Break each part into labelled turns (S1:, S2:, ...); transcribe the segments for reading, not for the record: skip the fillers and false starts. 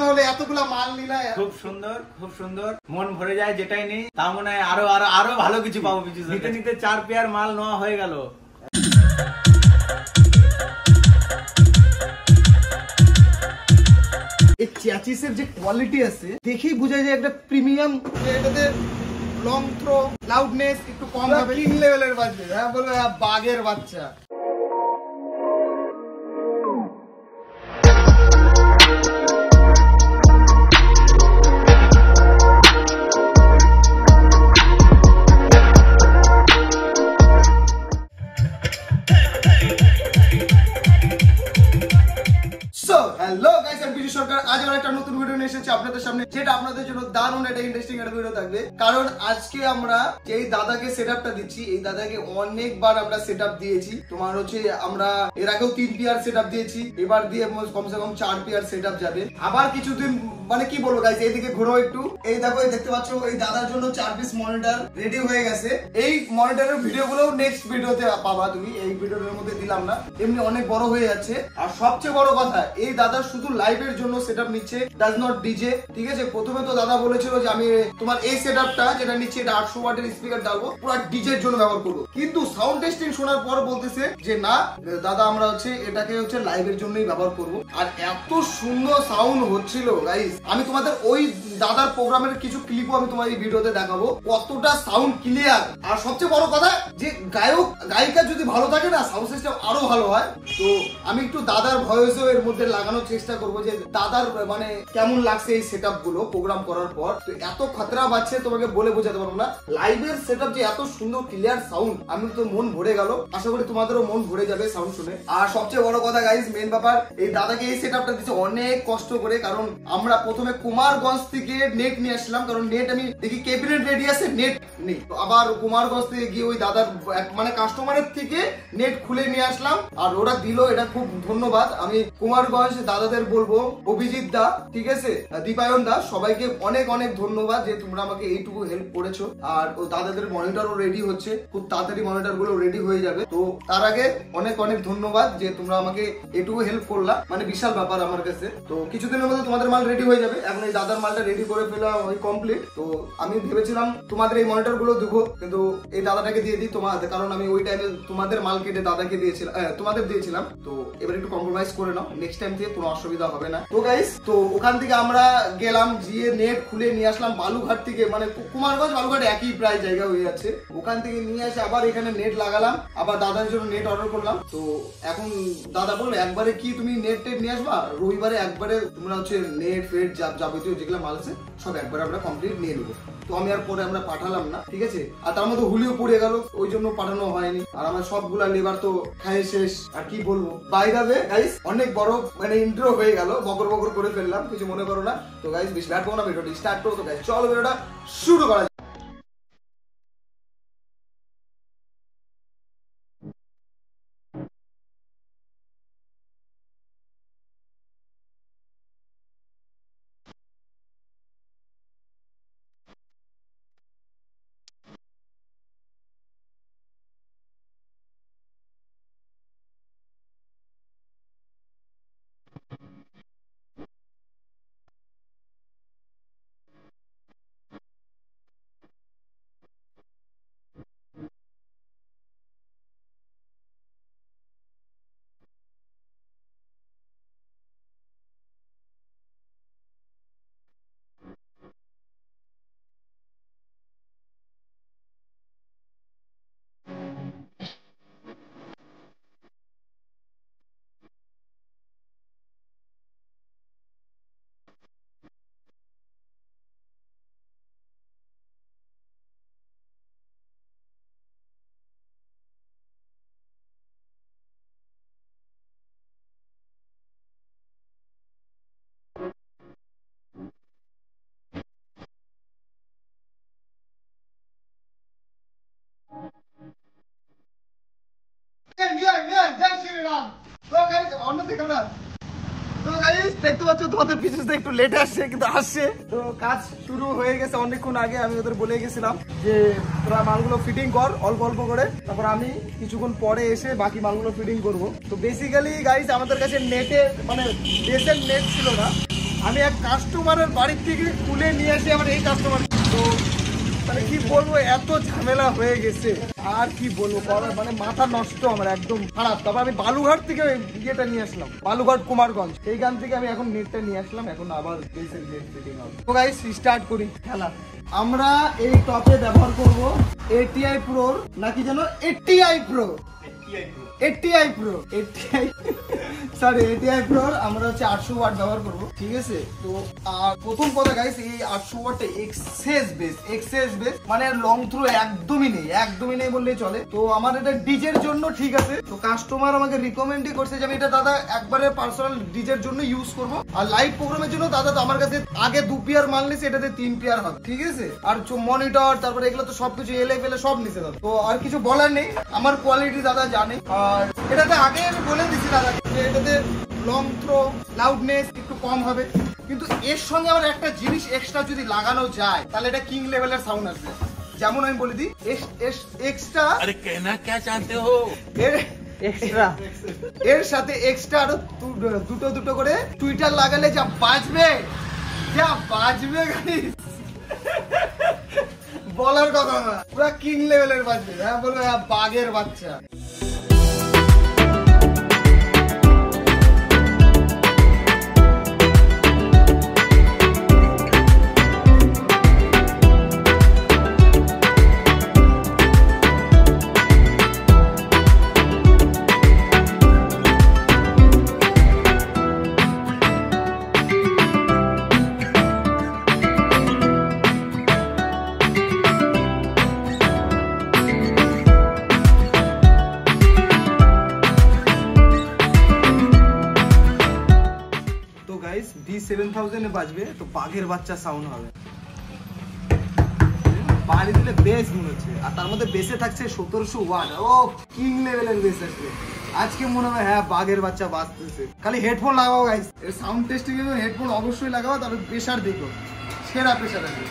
S1: হলে এতগুলা মাল নিলা।
S2: খুব সুন্দর, খুব সুন্দর, মন ভরে যায়। যেটাই নেই তা মনে হয় আরো আরো আরো ভালো কিছু পাবো। নিতে নিতে 4 পেয়ার মাল নেওয়া হয়ে গেল।
S1: এই চ্যাচিসের যে কোয়ালিটি আছে দেখেই বোঝা যায় একটা প্রিমিয়াম। এটাতে লং থ্রো, লাউডনেস একটু কম হবে, কিং লেভেলের বাজবে। হ্যাঁ বলবে বাঘের বাচ্চা। হ্যালো গাইস, আমি বিজু সরকার। আজ আবার একটা নতুন ভিডিও নিয়ে এসেছি আপনাদের সামনে, যেটা আপনাদের জন্য দারুণ একটা ইন্টারেস্টিং একটা ভিডিও থাকবে। কারণ আজকে আমরা যেই দাদাকে সেটআপটা দিচ্ছি, এই দাদাকে অনেকবার আমরা সেটআপ দিয়েছি। তোমার হচ্ছে আমরা এর আগেও 3 পেয়ার সেটআপ দিয়েছি, এবার দিয়ে কমসে কম 4 পেয়ার সেটআপ যাবে। আবার কিছুদিন মানে কি বলবো গাইস, এইদিকে ঘুরো একটু। এই দেখো, এই দেখতে পাচ্ছ এই দাদার জন্য 4 পিস মনিটর রেডি হয়ে গেছে। এই মনিটরের ভিডিওগুলো নেক্সট ভিডিওতে পাবা তুমি, এই ভিডিওর মধ্যে দিলাম না, এমনি অনেক বড় হয়ে যাচ্ছে। আর সবচেয়ে বড় কথা, এই দাদা শুধু লাইভের জন্য সেটআপ নিচ্ছে, ডাজ নট ডিজে। ঠিক আছে, প্রথমে তো দাদা বলেছিল যে আমি তোমার এই সেটআপটা যেটা নিচ্ছি এটা 800 ওয়াটের স্পিকার ডালবো, পুরো ডিজের জন্য ব্যবহার করবো। কিন্তু সাউন্ড টেস্টিং শোনার পর বলতেছে যে না দাদা, আমরা হচ্ছে এটাকে হচ্ছে লাইভের জন্যই ব্যবহার করবো। আর এত সুন্দর সাউন্ড হচ্ছিল গাইস, আমি তোমাদের ওই দাদার প্রোগ্রামের কিছু ক্লিপও আমি তোমার এই ভিডিওতে দেখাবো, কতটা সাউন্ড ক্লিয়ার। আর সবচেয়ে বড় কথা যে গায়ক গায়িকা যদি ভালো থাকে না, সাউন্ড সিস্টেম আরো ভালো হয়। তো আমি একটু দাদার ভয়েসও এর মধ্যে লাগানোর চেষ্টা করবো, যে দাদার মানে কেমন লাগছে এই সেটআপ গুলো প্রোগ্রাম করার পর। তো এত খতরা বাজছে তোমাকে বলে বোঝাতে পারবো না। লাইভের সেটআপ যে এত সুন্দর ক্লিয়ার সাউন্ড, আমি তো মন ভরে গেল। আশা করি তোমাদেরও মন ভরে যাবে সাউন্ড শুনে। আর সবচেয়ে বড় কথা গাইস, মেন ব্যাপার, এই দাদাকে এই সেটআপটা দিচ্ছে অনেক কষ্ট করে। কারণ আমরা প্রথমে কুমারগঞ্জ থেকে নেট নিয়ে আসলাম, কারণ নেট আমি দেখি ক্যাবিনেট রেডি আছে, নেট নেই। তো আবার কুমারগঞ্জ থেকে গিয়ে ওই দাদার মানে কাস্টমারের থেকে নেট খুলে নিয়ে আসলাম, আর ওরা দিল। এটা খুব ধন্যবাদ। আমি কুমারগঞ্জ দাদাদের বলবো, অভিজিৎ দা, ঠিক আছে, দীপায়ন দা, সবাইকে অনেক অনেক ধন্যবাদ যে তোমরা আমাকে এইটুকু হেল্প করেছো। আর ও দাদাদের মনিটরও রেডি হচ্ছে, খুব তাড়াতাড়ি মনিটর গুলো রেডি হয়ে যাবে। তো তার আগে অনেক অনেক ধন্যবাদ যে তোমরা আমাকে এইটুকু হেল্প করলা, মানে বিশাল ব্যাপার আমার কাছে। তো কিছুদিনের মধ্যে তোমাদের মাল রেডি হয়ে যাবে। এখন এই দাদার মালটা রেডি করে ফেলা ওই কমপ্লিট। তো আমি ভেবেছিলাম তোমাদের এই মনিটর গুলো দেবো, কিন্তু এই দাদাটাকে দিয়ে দিই তোমাদের, কারণ আমি ওই টাইমে তোমাদের মাল কেটে দাদাকে দিয়েছিলাম, তোমাদের দিয়েছিলাম। তো এবার একটু কম্প্রোমাইজ করে নাও, নেক্সট টাইম থেকে কোনো অসুবিধা হবে না। তো গাইস, তো ওখান থেকে আমরা গেলাম, গিয়ে নেট খুলে নিয়ে আসলাম বালুঘাট থেকে, মানে কুমারগঞ্জ বালুঘাট একই প্রায় জায়গা হয়ে যাচ্ছে। ওখান থেকে নিয়ে আসে আবার এখানে নেট লাগালাম, আবার দাদার জন্য নেট অর্ডার করলাম। তো এখন দাদা বললো একবারে কি তুমি নেট টেট নিয়ে আসবা, রবিবারে একবারে তোমরা হচ্ছে নেট ফেট যাবতীয় যেগুলো মাল আছে সব একবারে আমরা কমপ্লিট নিয়ে নেবো। তো আমি আর পরে আমরা পাঠালাম না, ঠিক আছে। আর তার মধ্যে হুলিও পড়ে গেল, ওই জন্য পাঠানো হয়নি। আর আমার সবগুলা লেবার তো খাই শেষ, আর কি বলবো। বাই দ্য ওয়ে গাইস, অনেক বড় মানে ইন্ট্রো হয়ে গেল, বকর বকর করে ফেললাম, কিছু মনে করো না। তো গাইস বেশি ব্যাট করবো না, ভিডিওটি স্টার্ট করো। তো গাইস চলো ভিডিওটা শুরু করা। দেখতে পাচ্ছ তোমাদের পিছনে একটু লেট আসছে, কিন্তু আসছে। তো কাজ শুরু হয়ে গেছে অনেকক্ষণ আগে। আমি ওদের বলে গেছিলাম যে তোরা মালগুলো ফিটিং কর অল্প অল্প করে, তারপর আমি কিছুক্ষণ পরে এসে বাকি মালগুলো ফিটিং করব। তো বেসিক্যালি গাইস আমাদের কাছে নেটে মানে বেসের নেট ছিল না, আমি এক কাস্টমারের বাড়ির থেকে তুলে নিয়ে আসি আমার এই কাস্টমার। তো মানে কি বলবো, এত ঝামেলা হয়ে গেছে আর কি বলবো, মানে মাথা নষ্ট আমার একদম খারাপ। তারপর আমি বালুঘাট থেকে ইয়েটা নিয়ে আসলাম, বালুঘাট কুমারগঞ্জ, সেইখান থেকে আমি এখন নেটটা নিয়ে আসলাম। এখন আবার তো গাইস স্টার্ট করি খেলা। আমরা এই টপে ব্যবহার করব ATI Pro নাকি যেন ATI Pro, ATI Pro, ATI Pro আমরা হচ্ছে 800 ওয়াট ব্যবহার করব, ঠিক আছে। তো আর প্রথম কথা গাইস, এই 800 ওয়াটে এক্সেস বেস মানে লং থ্রো একদমই নেই বললেই চলে। তো আমার এটা ডিজের জন্য ঠিক আছে। তো কাস্টমার আমাকে রিকমেন্ডই করছে যে আমি এটা দাদা একবারে পার্সোনাল ডিজের জন্য ইউজ করব, আর লাইভ প্রোগ্রামের জন্য দাদা তো আমার কাছে আগে 2 পেয়ার মাল নিছে, এটাতে 3 পেয়ার হবে, ঠিক আছে। আর মনিটর তারপরে এগুলো তো সবকিছু এলে সব নিছে দাদা। তো আর কিছু বলার নেই, আমার কোয়ালিটি দাদা জানে। আর এটাতে আগে আমি বলে দিছি দাদা যে এটাতে লং থ্রো লাউডনেস একটু কম হবে, কিন্তু এর সঙ্গে আবার একটা জিনিস এক্সট্রা যদি লাগানো যায় তাহলে এটা কিং লেভেলের সাউন্ড আসবে। যেমন আমি বলে দিই এক্সট্রা, আরে কেনা কে চাইতে হো, এক্সট্রা এর সাথে এক্সট্রা আরো দুটো করে টুইটার লাগালে যা বাজবে গাইস, বলার কথা না, পুরো কিং লেভেলের বাজবে। হ্যাঁ বলবে বাঘের বাচ্চা। V7000 বাজবে, তো বাঘের বাচ্চা সাউন্ড হবে, বাড়ি দিলে বেস মনে হচ্ছে। আর তার মধ্যে বেসে থাকছে 1700 ওয়াট, ও কিং লেভেলের বেস আসবে। আজকে মনে হয় হ্যাঁ বাঘের বাচ্চা বাজতেছে। খালি হেডফোন লাগাও গাইস, এর সাউন্ড টেস্টিং এর হেডফোন অবশ্যই লাগাও, তারপর প্রেসার দেখো, সেরা প্রেসার আসবে।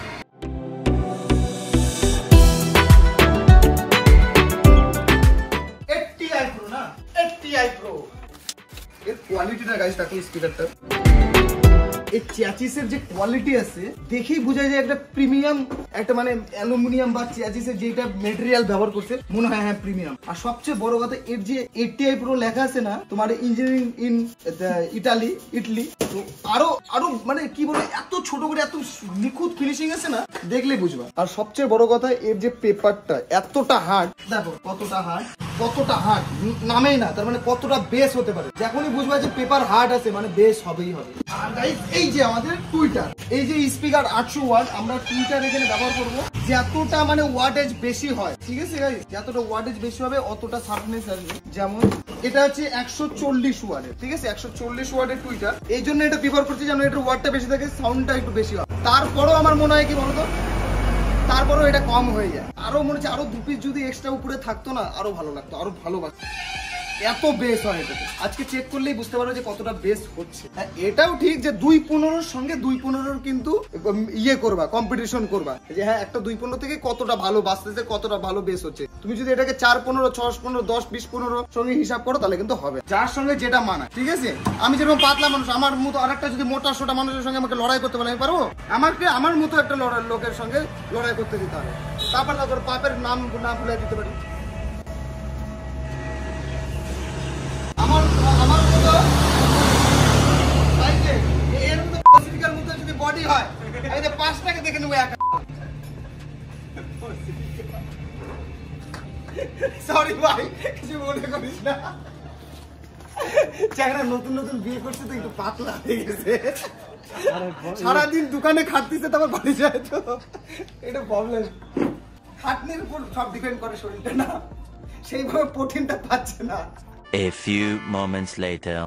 S1: ATI Pro না, ATI Pro এর কোয়ালিটিটা গাইস দেখো, স্পিকারটা এই চ্যাচিসের যে কোয়ালিটি আছে দেখেই বোঝা যায় একটা প্রিমিয়াম, একটা মানে অ্যালুমিনিয়াম বা চ্যাচিসের যেটা ম্যাটেরিয়াল ব্যবহার করছে মনে হয় হ্যাঁ প্রিমিয়াম। আর সবচেয়ে বড় কথা এর যে ATI Pro লেখা আছে না তোমার ইঞ্জিনিয়ারিং ইন ইটালি, তো আরো মানে কি বলবো, এত ছোট করে এত নিখুঁত ফিনিশিং আছে না, দেখলে বুঝবা। আর সবচেয়ে বড় কথা এর যে পেপারটা এতটা হার্ড, দেখো কতটা হার্ড নামেই না, তার মানে কতটা বেস হতে পারে। যখনই বুঝবা যে পেপার হার্ড আছে মানে বেস হবেই হবে। আর গাইস এই যে আমাদের টুইটার, এই যে স্পিকার 800 ওয়াট, আমরা টুইটার এখানে ব্যবহার করব যতটা মানে ওয়াটেজ বেশি হয়, ঠিক আছে গাইস, যতটা ওয়াটেজ বেশি হবে অতটা শার্পনেস আসবে। যেমন এটা হচ্ছে 140 ওয়াটের, ঠিক আছে, 140 ওয়াটের টুইটার, এই জন্য এটা প্রিফার করছি যেন এটার ওয়াটটা বেশি থাকে, সাউন্ডটা একটু বেশি হয়। তারপরও আমার মনে হয় কি বলতো, তারপরেও এটা কম হয়ে যায়। আরো মনে হচ্ছে আরো 2 পিস যদি এক্সট্রা উপরে থাকতো না আরো ভালো লাগতো, আরো ভালো বাজতো। এত বেস হয় এটাতে, আজকে চেক করলেই বুঝতে পারো যে কতটা বেস হচ্ছে। এটাও ঠিক যে 215 সঙ্গে 215 কিন্তু ইয়ে করবা, কম্পিটিশন করবা যে হ্যাঁ একটা 215 থেকে কতটা ভালো বাজতেছে, কতটা ভালো বেস হচ্ছে। তুমি যদি এটাকে 415 615 10 20 15 সঙ্গে হিসাব করো তাহলে কিন্তু হবে, যার সঙ্গে যেটা মানায়, ঠিক আছে। আমি যেরকম পাতলা মানুষ, আমার মতো আরেকটা যদি মোটা সোটা মানুষের সঙ্গে আমাকে লড়াই করতে পারে আমি পারবো? আমার মতো একটা লোকের সঙ্গে লড়াই করতে দিতে হবে। তারপর পাপের নাম না ভুলে দিতে পারি। আমার মতো এর মতো যদি বডি হয় আমি 5টাকে দেখে নেবো একা। সরি ভাই, কিছু মনে করিস না, চেহারা নতুন বিয়ে করছে তো একটু পাতলা হয়ে গেছে, সারাদিন দোকানে খাটতিছে তারপর বাড়ি যায়, তো এটা প্রবলেম। খাটনির উপর সব ডিপেন্ড করে শরীরটা, না সেইভাবে প্রোটিনটা পাচ্ছে না।
S3: A few moments later.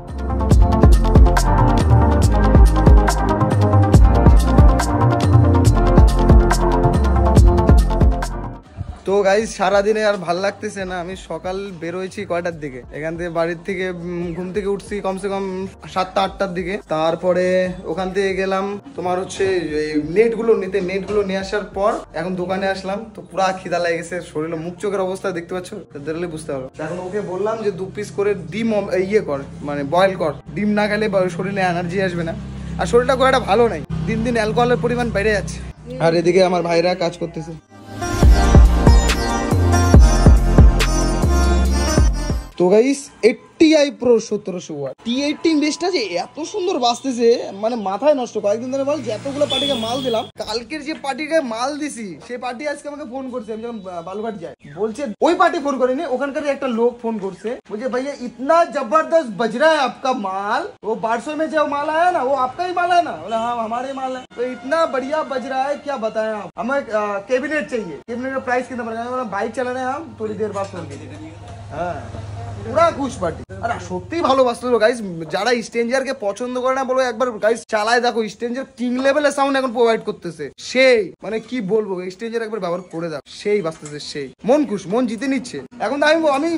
S1: তো গাইস সারাদিনে আর ভাল লাগতেছে না, আমি সকাল বেরোয়েছি কয়টার দিকে, এখান থেকে বাড়ির থেকে ঘুম থেকে উঠছি কমসে কম 7টা 8টার দিকে। তারপরে ওখান থেকে গেলাম তোমার হচ্ছে নেটগুলো নিয়ে আসার পর এখন দোকানে আসলাম। তো পুরা খিদা লেগে গেছে, শরীরে মুখ চোখের অবস্থা দেখতে পাচ্ছ, দেখলে বুঝতে পারো। এখন ওকে বললাম যে 2 পিস করে ডিম ইয়ে কর, মানে বয়েল কর, ডিম না খেলে শরীরে এনার্জি আসবে না। আর শরীরটা খুব একটা ভালো নাই, দিন দিন অ্যালকোহলের পরিমাণ বেড়ে যাচ্ছে। আর এদিকে আমার ভাইরা কাজ করতেছে। তো guys Ti Pro 1700 watt T18 বেসটা যে এত সুন্দর বাজতেছে, মানে মাথায় নষ্ট। কয়েকদিন ধরে বল যে এতগুলো পার্টিকে মাল দিলাম, কালকের যে পার্টিকে মাল দিছি সেই পার্টি আজকে আমাকে ফোন করছে, আমি যখন বালুঘাট যাই, বলছে ওই পার্টি ফোন করেনি, ওখানকার একটা লোক ফোন করছে, বলছে ভাইয়া इतना जबरदस्त बज रहा है आपका माल, वो 1200 में जो माल आया ना वो आपका ही माल है ना? बोला हाँ हमारे माल है। तो इतना बढ़िया बज रहा है क्या बताएं आप, हमें कैबिनेट चाहिए। कैबिनेट का प्राइस कितना पड़ेगा? बाइक चलाने हम थोड़ी देर बाद फोन करेंगे। हाँ পুরা খুশ পার্টি। আর সত্যি ভালো বাজছিল গাইস, যারা স্ট্রেঞ্জার কে পছন্দ করে না বলবো একবার গাইস চালায় দেখো, স্ট্রেঞ্জার কিং লেভেলের সাউন্ড এখন প্রোভাইড করতেছে, সেই মানে কি বলবো, স্ট্রেঞ্জার একবার ব্যবহার করে দেখো, সেই বাজতেছে, সেই মন খুশ, মন জিতে নিচ্ছে। এখন তো আমি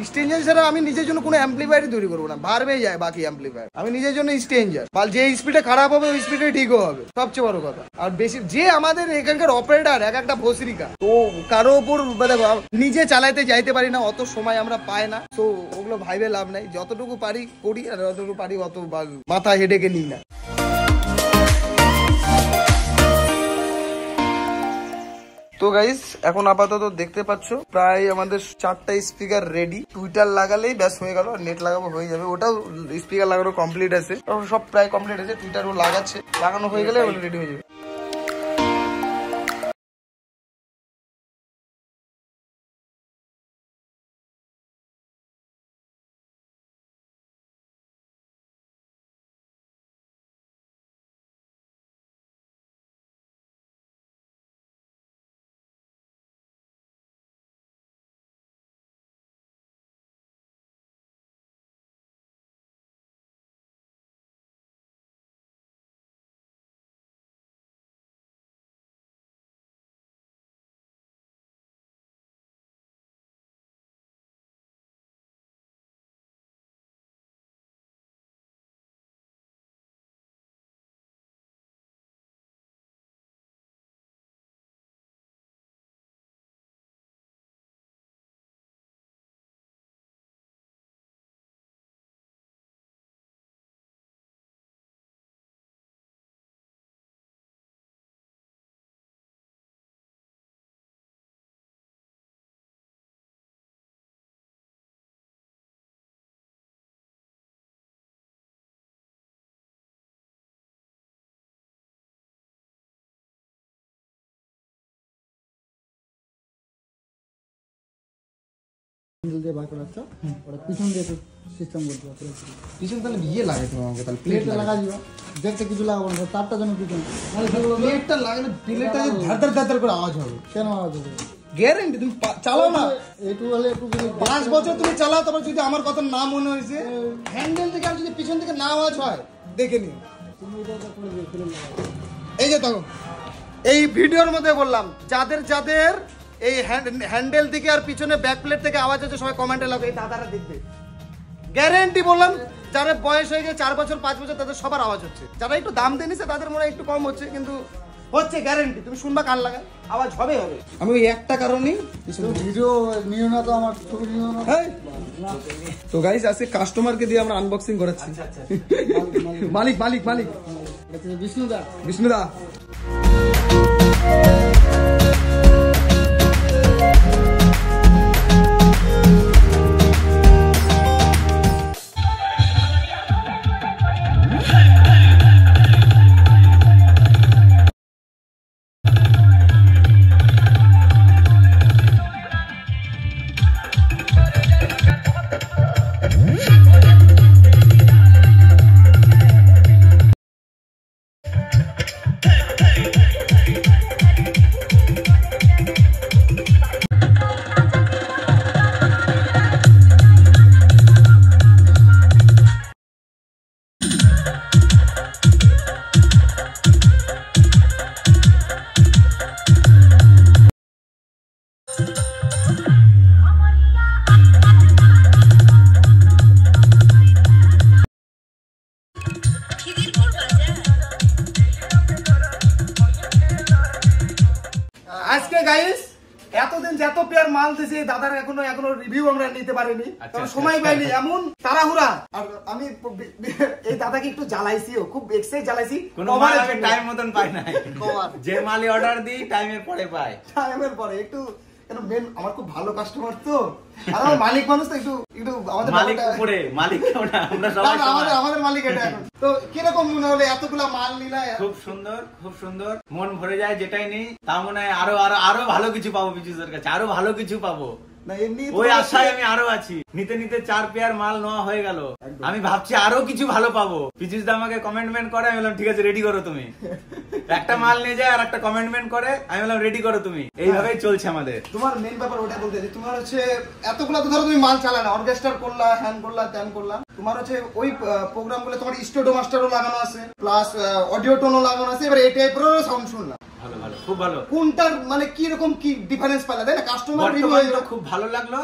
S1: স্ট্রেঞ্জার ছাড়া আমি নিজের জন্য কোনো অ্যাম্পলিফায়ারই তৈরি করবো না, ভারবে যায় বাকি অ্যাম্পলিফায়ার, আমি নিজের জন্য স্ট্রেঞ্জার, যে স্পিডে খারাপ হবে ওই স্পিডে ঠিকও হবে, সবচেয়ে বড় কথা। আর বেশি যে আমাদের এখানকার অপারেটর এক একটা ভসরিকা, তো কারো উপর দেখো নিজে চালাইতে যাইতে পারি না, অত সময় আমরা পাই না, তো ওগুলো ভাইবে লাভ নাই, যতটুকু পারি করি, আর যতটুকু পারি অত মাথা হেডেকে নিই না। তো গাইস এখন আপাতত দেখতে পাচ্ছ প্রায় আমাদের 4টা স্পিকার রেডি, টুইটার লাগালেই ব্যাস হয়ে গেল, নেট লাগাবো হয়ে যাবে, ওটাও স্পিকার লাগানো কমপ্লিট আছে, সব প্রায় কমপ্লিট আছে, টুইটারও লাগাচ্ছে, লাগানো হয়ে গেলে রেডি হয়ে যাবে।
S4: দিয়ে বার করে রাখছো, ওটা পিছন দিয়ে সিস্টেম করতে হবে,
S1: পিছন তাহলে বিয়ে লাগাইতে হবে আমাকে, তাহলে
S4: প্লেটটা লাগা দিবা, দেখতে কিছু লাগাবো না, তারটা জন্য পিছন,
S1: প্লেটটা লাগালে প্লেটটা ধার ধার করে আওয়াজ হবে,
S4: কেন আওয়াজ হবে?
S1: গ্যারেন্টি তুমি চালাও না,
S4: একটু হলে একটু
S1: 5 বছর তুমি চালাও, তারপর যদি আমার কথা না মনে হয়েছে হ্যান্ডেল থেকে আর যদি পিছন থেকে না আওয়াজ হয় দেখে নিও।
S4: তুমি এটা করে দিয়ে ফেলে লাগাও।
S1: এই যে তখন এই ভিডিওর মধ্যে বললাম, যাদের যাদের এই হ্যান্ডেল থেকে আর পিছনে ব্যাক প্লেট থেকে আওয়াজ হচ্ছে সবাই কমেন্টে লাগবে, এই দাদারা দেখবে, গ্যারেন্টি বললাম। যারা বয়স হয়ে গেছে 4 বছর 5 বছর তাদের সবার আওয়াজ হচ্ছে, যারা একটু দাম দিয়ে নিছে তাদের মনে হয় একটু কম হচ্ছে, কিন্তু হচ্ছে গ্যারেন্টি, তুমি শুনবা কান লাগা আওয়াজ হবে হবে। আমি ওই একটা কারণেই
S4: ভিডিও নিও না, তো আমার ছবি নিও না।
S1: তো গাইস আজকে কাস্টমারকে দিয়ে আমরা আনবক্সিং করাচ্ছি। মালিক মালিক মালিক
S4: বিষ্ণুদা,
S1: বিষ্ণুদা আজকে গাইস এতদিন যে এত পেয়ার মাল দিয়েছে দাদার এখনো রিভিউ আমরা নিতে পারিনি,
S2: আচ্ছা,
S1: কারণ
S2: আচ্ছা,
S1: সময়
S2: আচ্ছা।
S1: পাইনি, এমন তাড়াহুড়া। আর আমি এই দাদাকে একটু জ্বালাইছিও, খুব এক্সাইট জ্বালাইছি।
S2: কোনো মাল আমি টাইম মতন পাই নাই, যে মালই অর্ডার দিই টাইমের পরে পাই।
S1: টাইমের পরে একটু কেন মেন আমার খুব ভালো কাস্টমার তো, আর আমার মালিক মানুষ তো একটু আমাদের
S2: মালিক উপরে, মালিক কেউ না, আমরা সবাই সমান।
S1: আমাদের মালিক এটা এখন। তো কিরকম মনে হলো এতগুলা মাল নিলা?
S2: খুব সুন্দর, খুব সুন্দর, মন ভরে যায় যেটাই নেই। তা মনে হয় আরো ভালো কিছু পাবো পিচুসের কাছে, আরো ভালো কিছু পাবো।
S1: না এমনি
S2: ওই আশায় আমি আরো আছি। নিতে নিতে 4 পেয়ার মাল নেওয়া হয়ে গেল, আমি ভাবছি আরো কিছু ভালো পাবো। পিচুস দা আমাকে কমেন্টমেন্ট করে, আমি বললাম ঠিক আছে রেডি করো তুমি। একটা মাল নিয়ে যায় আর একটা কমেন্টমেন্ট করে, আমি বললাম রেডি করো তুমি। এইভাবেই চলছে আমাদের।
S1: তোমার মেন ব্যাপার ওটা বলতে যে তোমার হচ্ছে এতগুলা তো ধরো তুমি মাল চালা না, অর্কেস্ট্রার করলা, হ্যান করলা, ত্যান করলা, তোমার হচ্ছে ওই প্রোগ্রাম গুলো তোমার স্টুডিও মাস্টারও লাগানো আছে, প্লাস অডিও টোনও লাগানো আছে, এবার এই টাইপেরও সাউন্ড শুনলাম।
S2: ভালো ভালো, খুব ভালো।
S1: কোনটার মানে কি রকম কি ডিফারেন্স পালা, তাই না? কাস্টমার রিভিউ
S2: বর্তমানে খুব ভালো লাগলো।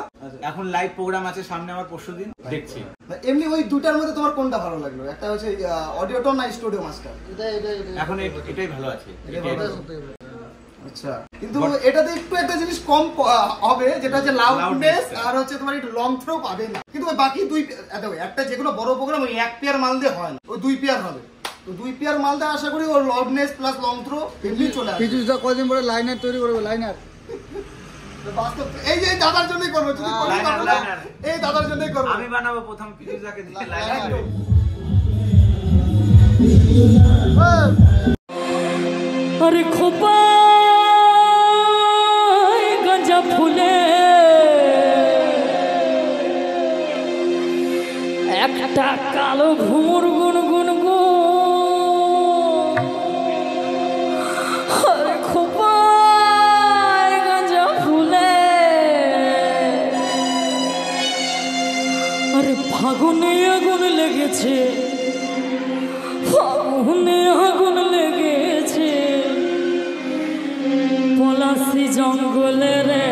S2: এখন লাইভ প্রোগ্রাম আছে সামনে আমার, পরশুদিন দেখছি।
S1: এমনি ওই দুটার মধ্যে তোমার কোনটা ভালো লাগলো? একটা হচ্ছে অডিও টোন না স্টুডিও মাস্টার?
S2: এখন এটাই ভালো আছে।
S1: আচ্ছা, কিন্তু এটাতে একটু একটা জিনিস কম হবে, যেটা হচ্ছে লাউডনেস, আর হচ্ছে তোমার একটু লং থ্রো পাবে না। কিন্তু ওই বাকি দুই একটা যেগুলো বড় প্রোগ্রাম ওই 1 পেয়ার মাল দিয়ে হয় না, ওই 2 পেয়ার হবে। তো 2 পেয়ার মাল দিয়ে আশা করি ওর লাউডনেস প্লাস লং থ্রো এমনি চলে আসবে।
S4: পিচুসটা কদিন পরে লাইনার তৈরি করবে, লাইনার।
S1: বাস্তব এই যে দাদার জন্যই করবো, যদি করি করবো না, এই দাদার জন্যই করবো।
S2: আমি বানাবো প্রথম পিচুসাকে দিয়ে লাইভ।
S1: একদম।
S5: अरे खोपा गंजा फुले একটা কালো ঘুমুর গুন গুন গো, আরে খোপা গঞ্জা ফুলে, আরে ফাগুনে আগুন লেগেছে, ফাগুনে আগুন লেগেছে পলাশি জঙ্গলে রে।